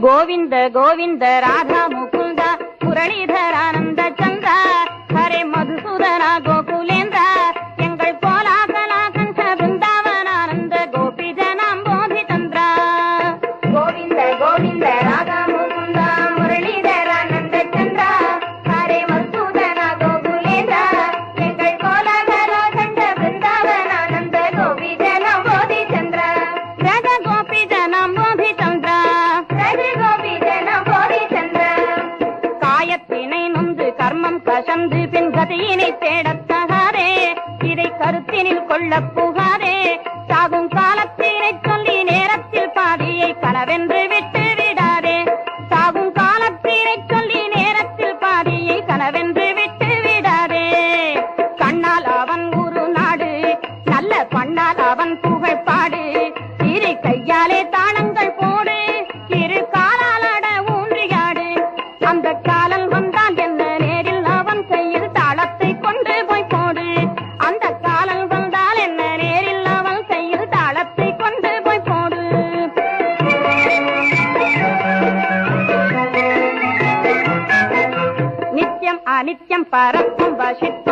गोविंद गोविंद राधा मुकुंद मुरलीधरानंद चंद्र हरे Madhusudana गोकुलेन्द्र angle कोलाकला कंठ वृंदावनानंद गोपी जनांबोधि चंद्र गोविंद गोविंद राधा मुकुंद मुरलीधरानंद चंद्र हरे Madhusudana गोकुलेन्द्र angle कोलाकला कंठ वृंदावनानंद गोपी जनांबोधि चंद्र रज गोपी जनांबोधि चंद्र கசந்து பின் கதையினை தேடத்தகாதே இதை கருத்தினில் கொள்ள புகாதே சாகும் காலத்தினை சொல்லி நேரத்தில் பாதியை கனவென்று விட்டு விடாதே சாகும் காலத்தினை சொல்லி நேரத்தில் பாதியை கனவென்று விட்டு விடாதே கண்ணால் அவன் ஒரு நாடு நல்ல பண்ணால் அவன் புகழ் பாடு இரு கையாலே தாளங்கள் போடு இரு காலாலட ஊன்றியாடு அந்த காலம் வந்தான் என்ன नित्यम परम वशिष्ठ